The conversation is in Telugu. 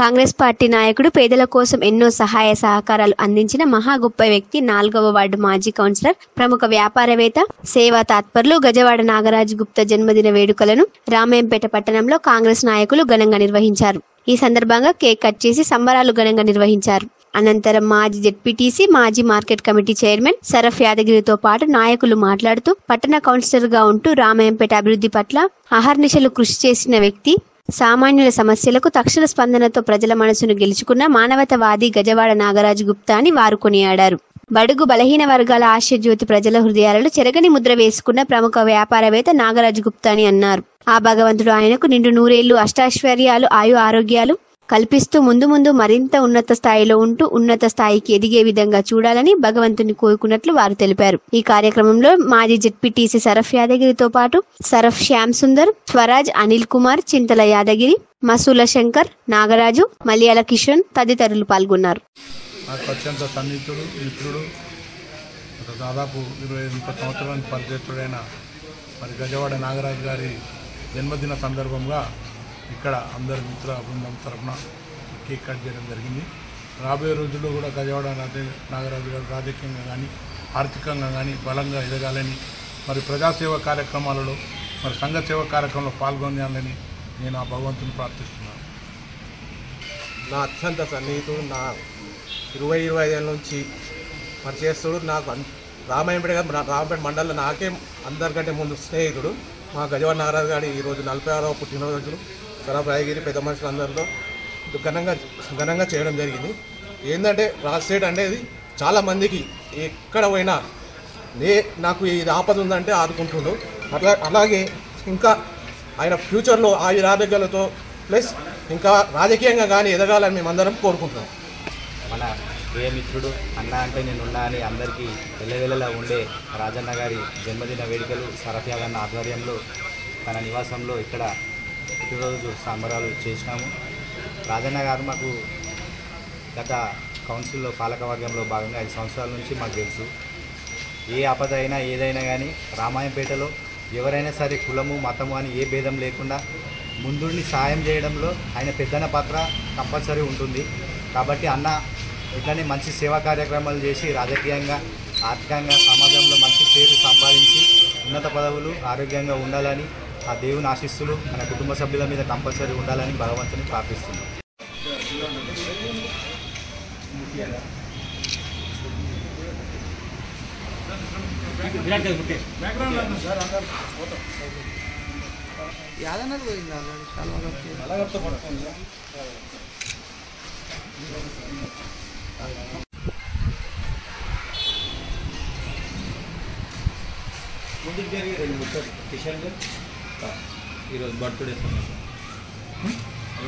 కాంగ్రెస్ పార్టీ నాయకుడు, పేదల కోసం ఎన్నో సహాయ సహకారాలు అందించిన మహా గొప్ప వ్యక్తి, 4వ వార్డు మాజీ కౌన్సిలర్, ప్రముఖ వ్యాపారవేత్త, సేవా తత్పరులు గజవాడ నాగరాజు గుప్తా జన్మదిన వేడుకలను రామాయంపేట పట్టణంలో కాంగ్రెస్ నాయకులు ఘనంగా నిర్వహించారు. ఈ సందర్భంగా కేక్ కట్ చేసి సంబరాలు ఘనంగా నిర్వహించారు. అనంతరం మాజీ జెడ్పీటీసీ, మాజీ మార్కెట్ కమిటీ చైర్మన్ సరఫ్ యాదగిరితో పాటు నాయకులు మాట్లాడుతూ, పట్టణ కౌన్సిలర్గా ఉంటూ రామాయంపేట అభివృద్ధి పట్ల అహర్నిశలు కృషి చేసిన వ్యక్తి, సామాన్యుల సమస్యలకు తక్షణ స్పందనతో ప్రజల మనసును గెలుచుకున్న మానవతావాది గజవాడ నాగరాజు గుప్తా అని వారు కొనియాడారు. బడుగు బలహీన వర్గాల ఆశయజ్యోతి, ప్రజల హృదయాలలో చెరగని ముద్ర వేసుకున్న ప్రముఖ వ్యాపారవేత్త నాగరాజు గుప్తా అని అన్నారు. ఆ భగవంతుడు ఆయనకు నిండు నూరేళ్లు అష్టాశ్వర్యాలు, ఆయు ఆరోగ్యాలు కల్పిస్తూ ముందు ముందు మరింత ఉన్నత స్థాయిలో ఉంటూ ఉన్నత స్థాయికి ఎదిగే విధంగా చూడాలని భగవంతుని కోరుకున్నట్లు వారు తెలిపారు. ఈ కార్యక్రమంలో మాజీ జెడ్పీటీసీ సరఫ్ యాదగిరితో పాటు సరఫ్ శ్యామ్ సుందర్, స్వరాజ్, అనిల్ కుమార్, చింతల యాదగిరి, మసూల శంకర్, నాగరాజు, మలయాళ కిషన్ తదితరులు పాల్గొన్నారు. అత్యంత సన్నిహితుడు, మిత్రుడు, దాదాపు 25 సంవత్సరానికి పరిచయస్తుడైన మరి గజవాడ నాగరాజు గారి జన్మదిన సందర్భంగా ఇక్కడ అందరి మిత్ర బృందం తరఫున కేక్ కట్ చేయడం జరిగింది. రాబోయే రోజుల్లో కూడా గజవాడ నాగరాజు గారు రాజకీయంగా కానీ ఆర్థికంగా కానీ బలంగా ఎదగాలని, మరి ప్రజాసేవ కార్యక్రమాలలో, మరి సంఘ సేవ కార్యక్రమంలో పాల్గొనాలని నేను ఆ భగవంతుని ప్రార్థిస్తున్నాను. నా అత్యంత సన్నిహితుడు, నా 20-25 ఏళ్ళ నుంచి పరిచయస్తుడు, నాకు రామాయంపేట మండలంలో నాకే అందరికంటే ముందు స్నేహితుడు మా గజవాడ నాగరాజు గారి ఈరోజు 46వ పుట్టినరోజులు సరఫ్ యాదగిరి పెద్ద మనుషులందరితో ఘనంగా చేయడం జరిగింది. ఏంటంటే రాజశేఖర్ అనేది చాలామందికి ఎక్కడ పోయినా నాకు ఇది ఆపద ఉందంటే ఆదుకుంటుండు. అలాగే ఇంకా ఆయన ఫ్యూచర్లో ఆరోగ్యాలతో ప్లస్ ఇంకా రాజకీయంగా కానీ ఎదగాలని మేమందరం కోరుకుంటున్నాం. మన ప్రియమిత్రుడు, అన్న అంటే నేనున్నా అని అందరికీ వెల్లవెల్లలా ఉండే రాజన్న గారి జన్మదిన వేడుకలు సరఫ్ యాదన్న ఆధ్వర్యంలో తన నివాసంలో ఇక్కడ పుట్టినరోజు సంబరాలు చేసినాము. రాజన్న గారు మాకు గత కౌన్సిల్లో పాలకవర్గంలో భాగంగా 5 సంవత్సరాల నుంచి మాకు తెలుసు. ఏ ఆపద అయినా ఏదైనా కానీ రామాయంపేటలో ఎవరైనా సరే కులము మతము అని ఏ భేదం లేకుండా ముందుండి సాయం చేయడంలో ఆయన పెద్దన పాత్ర కంపల్సరీ ఉంటుంది. కాబట్టి అన్న ఇట్లనే మంచి సేవా కార్యక్రమాలు చేసి రాజకీయంగా, ఆర్థికంగా సమాజంలో మంచి పేరు సంపాదించి ఉన్నత పదవులు, ఆరోగ్యంగా ఉండాలని, ఆ దేవుని ఆశీస్సులు మన కుటుంబ సభ్యుల మీద కంపల్సరీ ఉండాలని భగవంతుని ప్రార్థిస్తున్నాం. ముందుకు జరిగే 2 ముక్కలు కిషన్ గారు ఈరోజు బర్త్డే సందర్భంగా